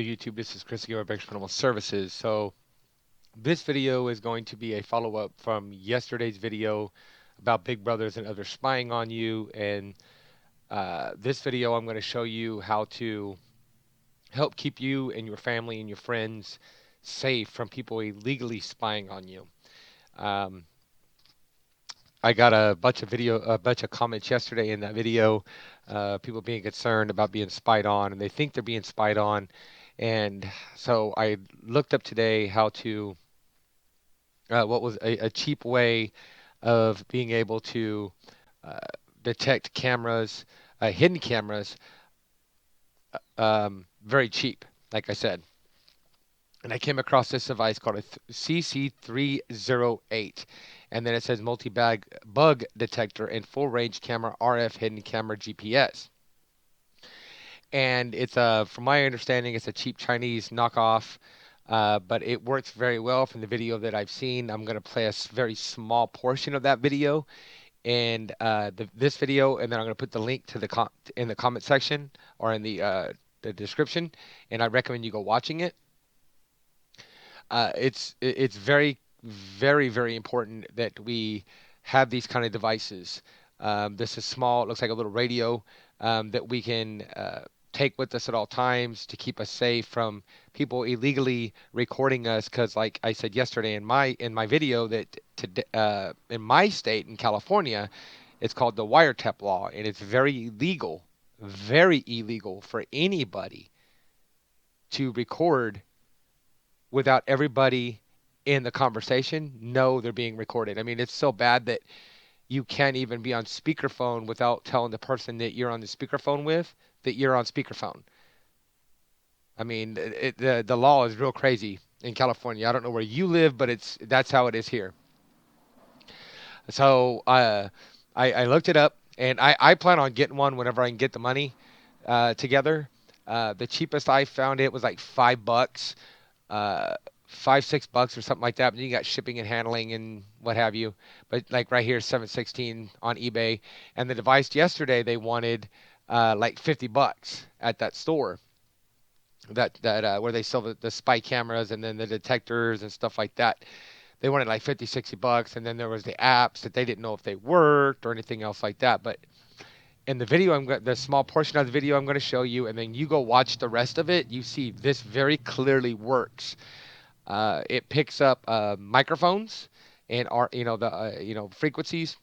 YouTube, this is Chris here with External Services. So this video is going to be a follow-up from yesterday's video about Big Brothers and others spying on you. And this video, I'm going to show you how to help keep you and your family and your friends safe from people illegally spying on you. Um, I got a bunch of comments yesterday in that video, people being concerned about being spied on, and they think they're being spied on. And so I looked up today how to, what was a cheap way of being able to uh, detect cameras, hidden cameras, very cheap, like I said. And I came across this device called a CC308. And then it says multi-bag bug detector and full range camera RF hidden camera GPS. And it's from my understanding, it's a cheap Chinese knockoff, but it works very well from the video that I've seen. I'm going to play a very small portion of that video and this video, and then I'm going to put the link to in the comment section or in the description, and I recommend you go watching it. It's very important that we have these kind of devices. This is small. It looks like a little radio that we can take with us at all times to keep us safe from people illegally recording us. Because, like I said yesterday in my video, that in my state in California, it's called the wiretap law, and it's very illegal for anybody to record without everybody in the conversation know they're being recorded. I mean, it's so bad that you can't even be on speakerphone without telling the person that you're on the speakerphone with that you're on speakerphone. I mean, the law is real crazy in California. I don't know where you live, but that's how it is here. So I looked it up, and I plan on getting one whenever I can get the money together. The cheapest I found it was like $5. uh, 5-6 bucks or something like that. But you got shipping and handling and what have you. But like right here, 716 on eBay. And the device yesterday they wanted like $50 at that store that where they sell the spy cameras and then the detectors and stuff like that. They wanted like 50-60 bucks, and then there was the apps that they didn't know if they worked or anything else like that. But in the video, the small portion of the video I'm going to show you, and then you go watch the rest of it. You see this very clearly works. It picks up microphones and the frequencies,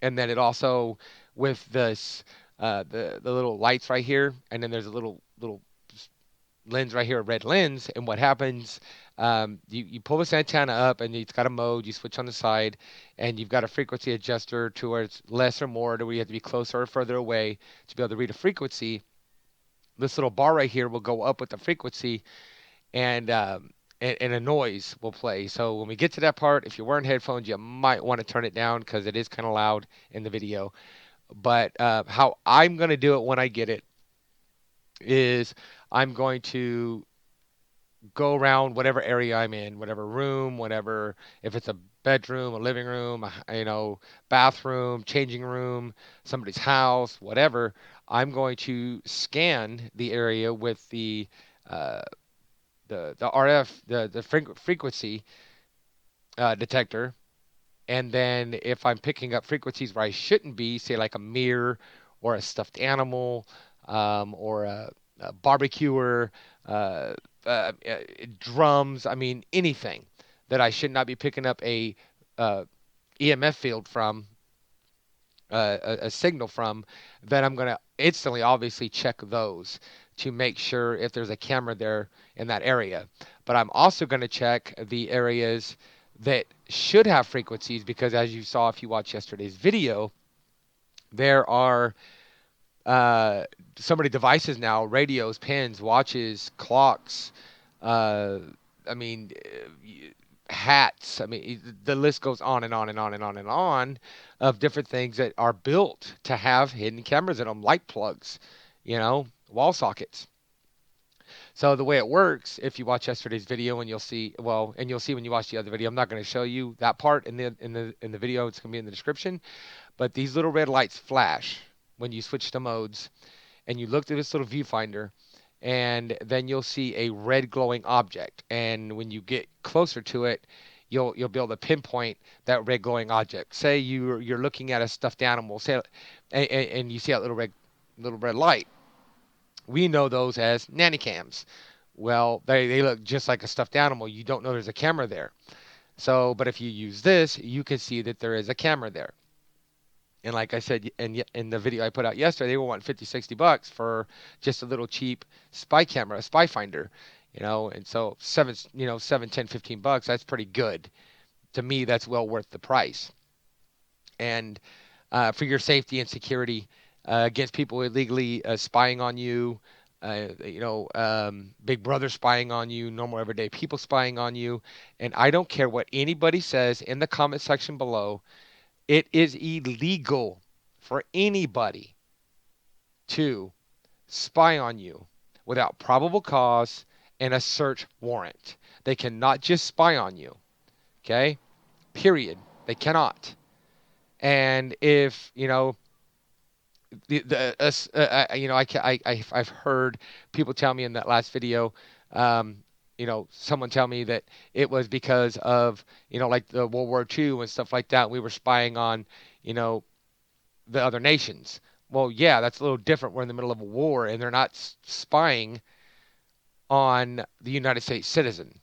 and then it also with this the little lights right here, and then there's a little lens right here, a red lens. And what happens? You pull this antenna up, and it's got a mode. You switch on the side, and you've got a frequency adjuster to where it's less or more, to where you have to be closer or further away to be able to read a frequency. This little bar right here will go up with the frequency, and and a noise will play. So when we get to that part, if you're wearing headphones, you might want to turn it down because it is kind of loud in the video. But how I'm going to do it when I get it is I'm going to go around whatever area I'm in, whatever room, whatever, if it's a bedroom, a living room, bathroom, changing room, somebody's house, whatever. I'm going to scan the area with uh, the RF, the frequency detector, and then if I'm picking up frequencies where I shouldn't be, say like a mirror or a stuffed animal, or a barbecuer, uh, uh, uh, drums, I mean anything that I should not be picking up a EMF field from, a signal from, then I'm going to instantly obviously check those to make sure if there's a camera there in that area. But I'm also going to check the areas that should have frequencies, because as you saw if you watched yesterday's video, there are uh, so many devices now, radios, pens, watches, clocks, uh, I mean, hats. I mean, the list goes on and on and on and on and on of different things that are built to have hidden cameras in them, light plugs, wall sockets. So the way it works, if you watch yesterday's video, and you'll see, well, and you'll see when you watch the other video, I'm not going to show you that part in the video. It's going to be in the description. But these little red lights flash when you switch to modes, and you look through this little viewfinder, and then you'll see a red glowing object. And when you get closer to it, you'll be able to pinpoint that red glowing object. Say you're looking at a stuffed animal, say, and you see that little red light. We know those as nanny cams. Well, they look just like a stuffed animal. You don't know there's a camera there. So, but if you use this, you can see that there is a camera there. And like I said in the video I put out yesterday, they will want 50, $60 for just a little cheap spy camera, a spy finder, and so 7, 10, $15, that's pretty good. To me, that's well worth the price. And for your safety and security against people illegally spying on you, Big Brother spying on you, normal everyday people spying on you. And I don't care what anybody says in the comment section below. It is illegal for anybody to spy on you without probable cause and a search warrant. They cannot just spy on you. Okay? Period. They cannot. And if, I've heard people tell me in that last video, someone tell me that it was because of, like the World War II and stuff like that. We were spying on, you know, the other nations. Well, yeah, that's a little different. We're in the middle of a war, and they're not spying on the United States citizen.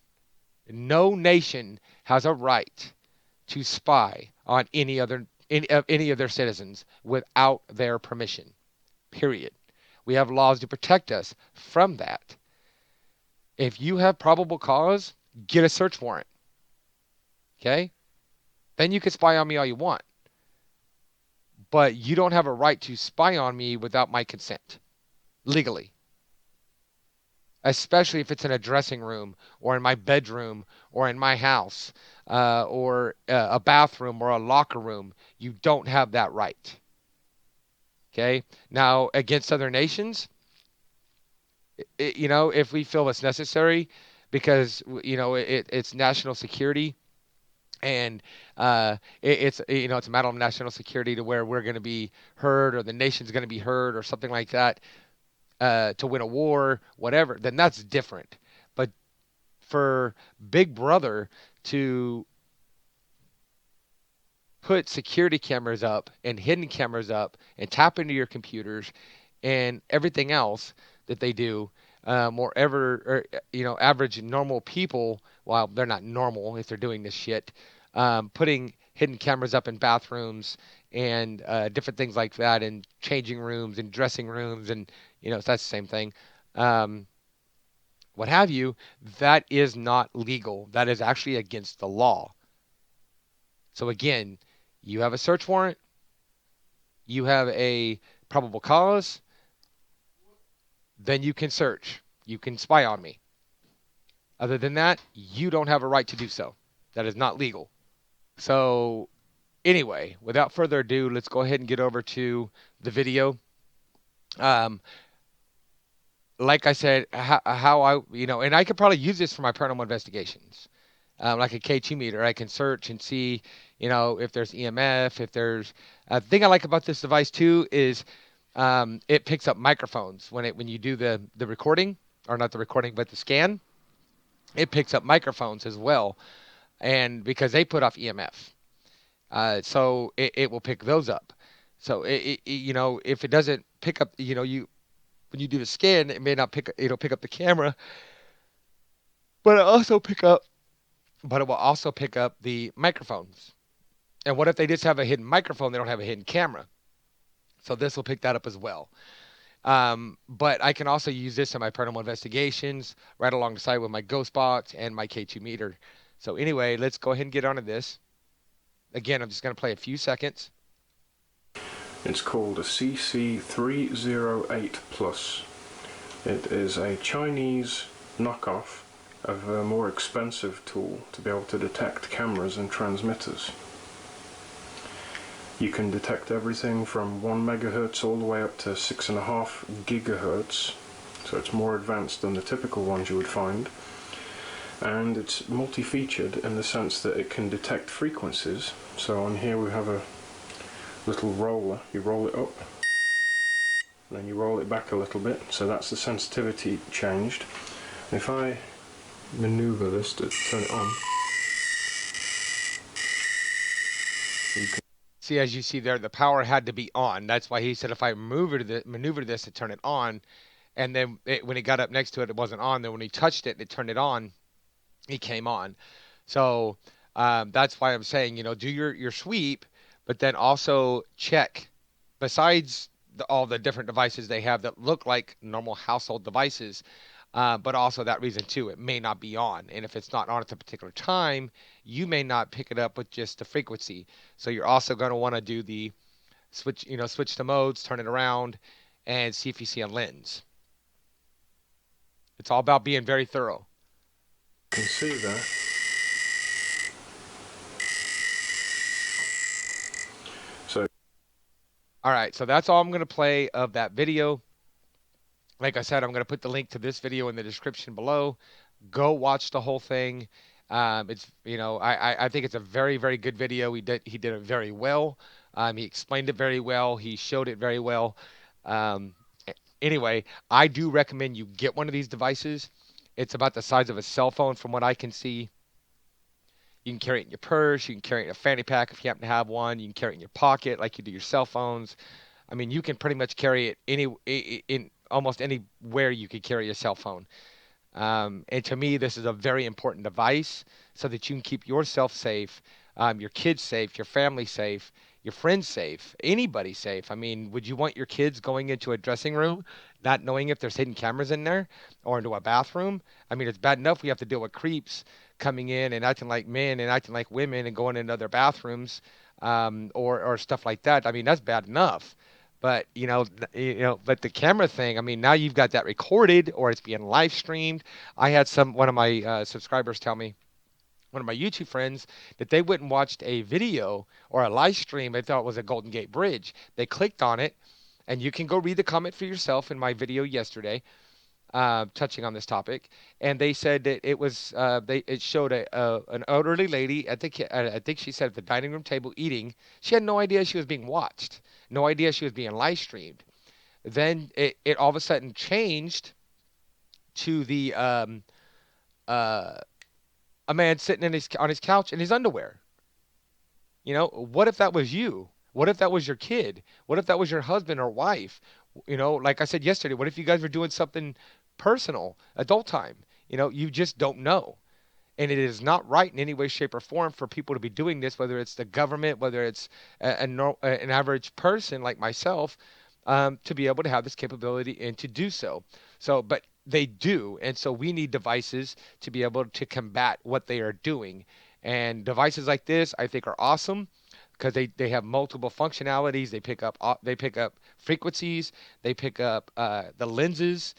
No nation has a right to spy on any of their citizens without their permission. Period. We have laws to protect us from that. If you have probable cause, get a search warrant. Okay? Then you can spy on me all you want. But you don't have a right to spy on me without my consent, legally. Especially if it's in a dressing room or in my bedroom or in my house or a bathroom or a locker room. You don't have that right. Okay? Now, against other nations, if we feel it's necessary because, it's national security and it's a matter of national security to where we're going to be heard or the nation's going to be heard or something like that to win a war, whatever, then that's different. But for Big Brother to put security cameras up and hidden cameras up and tap into your computers and everything else that they do, average normal people, well, they're not normal if they're doing this shit, putting hidden cameras up in bathrooms and different things like that, and changing rooms and dressing rooms, and so that's the same thing. Um, what have you? That is not legal. That is actually against the law. So again, you have a search warrant, you have a probable cause, then you can search. You can spy on me. Other than that, you don't have a right to do so. That is not legal. So anyway, without further ado, let's go ahead and get over to the video. Um, like I said, how and I could probably use this for my paranormal investigations. Like a K2 meter, I can search and see, if there's EMF, if there's. The thing I like about this device too is it picks up microphones when you do the recording, or not the recording, but the scan. It picks up microphones as well, and because they put off EMF, so it will pick those up. So if it doesn't pick up, when you do the scan, it may not it'll pick up the camera, but it will also pick up the microphones. And what if they just have a hidden microphone? They don't have a hidden camera. So this will pick that up as well. But I can also use this in my paranormal investigations right alongside with my ghost box and my K2 meter. So anyway, let's go ahead and get onto this. Again, I'm just going to play a few seconds. It's called a CC308 Plus. It is a Chinese knockoff of a more expensive tool to be able to detect cameras and transmitters. You can detect everything from 1 megahertz all the way up to 6.5 gigahertz, so it's more advanced than the typical ones you would find. And it's multi-featured in the sense that it can detect frequencies. So on here we have a little roller. You roll it up and then you roll it back a little bit, so that's the sensitivity changed. If I maneuver this to turn it on, you can See, as you see there, the power had to be on. That's why he said if I maneuvered this to turn it on, and then when he got up next to it, it wasn't on. Then when he touched it and it turned it on, he came on. So that's why I'm saying, do your sweep, but then also check. Besides all the different devices they have that look like normal household devices, but also that reason too, it may not be on. And if it's not on at a particular time, you may not pick it up with just the frequency. So you're also going to want to do the switch, switch the modes, turn it around, and see if you see a lens. It's all about being very thorough. see there. So All right, so that's all I'm going to play of that video. Like I said, I'm going to put the link to this video in the description below. Go watch the whole thing. It's I think it's a very very good video. He did it very well. He explained it very well. He showed it very well. Um, anyway, I do recommend you get one of these devices. It's about the size of a cell phone, from what I can see. You can carry it in your purse. You can carry it in a fanny pack if you happen to have one. You can carry it in your pocket like you do your cell phones. I mean, you can pretty much carry it in almost anywhere you could carry a cell phone. And to me, this is a very important device so that you can keep yourself safe, your kids safe, your family safe, your friends safe, anybody safe. I mean, would you want your kids going into a dressing room not knowing if there's hidden cameras in there, or into a bathroom? I mean, it's bad enough we have to deal with creeps coming in and acting like men and acting like women and going into other bathrooms, or stuff like that. I mean, that's bad enough. But but the camera thing. I mean, now you've got that recorded or it's being live streamed. I had one of my subscribers tell me, one of my YouTube friends, that they went and watched a video or a live stream. They thought it was a Golden Gate Bridge. They clicked on it, and you can go read the comment for yourself in my video yesterday, touching on this topic. And they said that it showed an elderly lady at I think she said at the dining room table eating. She had no idea she was being watched, no idea she was being live streamed. Then it all of a sudden changed to the uh, a man sitting on his couch in his underwear. What if that was you? What if that was your kid? What if that was your husband or wife? Like I said yesterday, what if you guys were doing something personal, adult time? You just don't know. And it is not right in any way, shape, or form for people to be doing this, whether it's the government, whether it's an average person like myself, to be able to have this capability and to do so. But they do. And so we need devices to be able to combat what they are doing. And devices like this, I think, are awesome because they have multiple functionalities. They pick up frequencies. They pick up the lenses.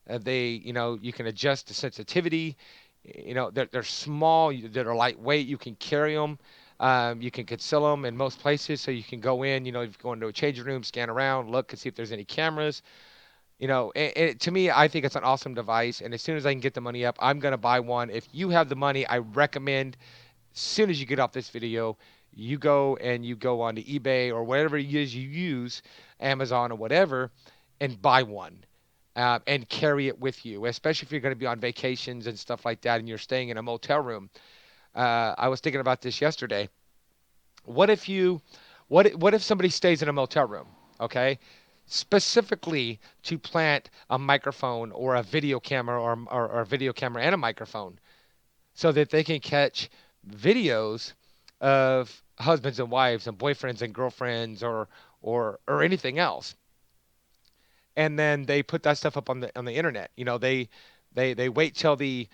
You can adjust the sensitivity. They're small. They're lightweight. You can carry them. You can conceal them in most places, so you can go in. If you go into a changing room, scan around, look, and see if there's any cameras. To me, I think it's an awesome device. And as soon as I can get the money up, I'm gonna buy one. If you have the money, I recommend, as soon as you get off this video, you go onto eBay or whatever it is you use, Amazon or whatever, and buy one. And carry it with you, especially if you're going to be on vacations and stuff like that, and you're staying in a motel room. I was thinking about this yesterday. What if what if somebody stays in a motel room, okay, specifically to plant a microphone or a video camera, or a video camera and a microphone, so that they can catch videos of husbands and wives and boyfriends and girlfriends, or anything else, and then they put that stuff up on the internet. They wait till the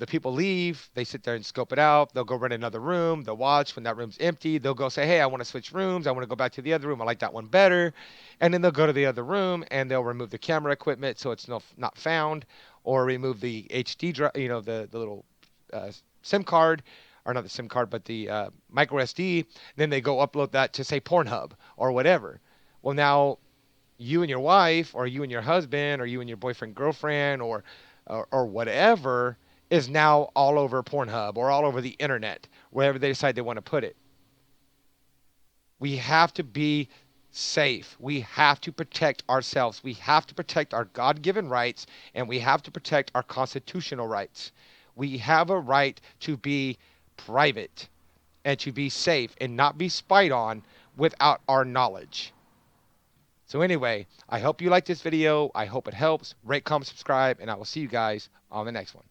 people leave. They sit there and scope it out. They'll go rent another room. They'll watch. When that room's empty, they'll go say, "Hey, I want to switch rooms. I want to go back to the other room. I like that one better." And then they'll go to the other room and they'll remove the camera equipment so it's not found, or remove the HD drive, the little SIM card, or not the SIM card, but the micro SD. Then they go upload that to, say, Pornhub or whatever. Well, now you and your wife, or you and your husband, or you and your boyfriend, girlfriend, or whatever, is now all over Pornhub or all over the internet, wherever they decide they want to put it. We have to be safe. We have to protect ourselves. We have to protect our God-given rights, and we have to protect our constitutional rights. We have a right to be private and to be safe and not be spied on without our knowledge. So anyway, I hope you like this video. I hope it helps. Rate, comment, subscribe, and I will see you guys on the next one.